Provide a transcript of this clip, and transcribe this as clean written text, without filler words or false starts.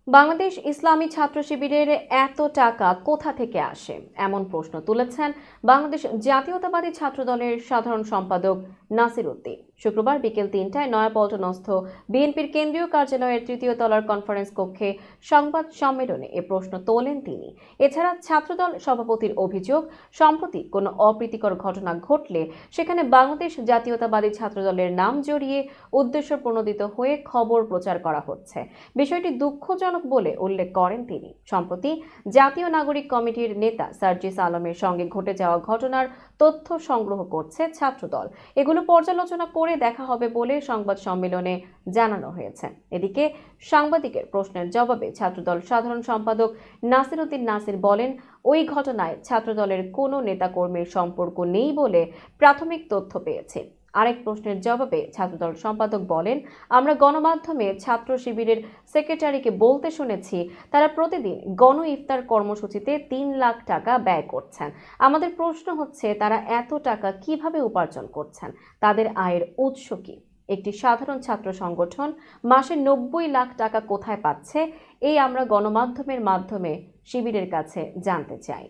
বাংলাদেশ ইসলামী ছাত্র শিবিরের এত টাকা কোথা থেকে আসে এমন প্রশ্ন তুলেছেন বাংলাদেশ জাতীয়তাবাদী ছাত্রদলের সাধারণ সম্পাদক নাসির উদ্দিন। শুক্রবার বিকেল ৩টায় নয়াপল্টনস্থ বিএনপির কেন্দ্রীয় কার্যালয়ের তৃতীয় তলার কনফারেন্স কক্ষে সংবাদ সম্মেলনে এ প্রশ্ন তোলেন তিনি। এছাড়া ছাত্রদল সভাপতির অভিযোগ, সম্প্রতি কোনো অপ্রীতিকর ঘটনা ঘটলে সেখানে বাংলাদেশ জাতীয়তাবাদী ছাত্রদলের নাম জড়িয়ে উদ্দেশ্য প্রণোদিত হয়ে খবর প্রচার করা হচ্ছে। বিষয়টি দুঃখজনক বলে উল্লেখ করেন তিনি। সম্প্রতি জাতীয় নাগরিক কমিটির নেতা সার্জিস আলমের সঙ্গে ঘটে যাওয়া ঘটনার তথ্য সংগ্রহ করছে ছাত্রদল। এগুলো পর্যালোচনা করে দেখা হবে বলে সংবাদ সম্মেলনে জানানো হয়েছে। এদিকে সাংবাদিকের প্রশ্নের জবাবে ছাত্রদল সাধারণ সম্পাদক নাসির উদ্দিন নাসির বলেন, ওই ঘটনায় ছাত্রদলের কোনো নেতাকর্মীর সম্পর্ক নেই বলে প্রাথমিক তথ্য পেয়েছে। আরেক প্রশ্নের জবাবে ছাত্রদল সম্পাদক বলেন, আমরা গণমাধ্যমে ছাত্র শিবিরের সেক্রেটারিকে বলতে শুনেছি তারা প্রতিদিন গণ ইফতার কর্মসূচিতে ৩ লাখ টাকা ব্যয় করছেন। আমাদের প্রশ্ন হচ্ছে তারা এত টাকা কিভাবে উপার্জন করছেন, তাদের আয়ের উৎস কি? একটি সাধারণ ছাত্র সংগঠন মাসে ৯০ লাখ টাকা কোথায় পাচ্ছে, এই আমরা গণমাধ্যমের মাধ্যমে শিবিরের কাছে জানতে চাই।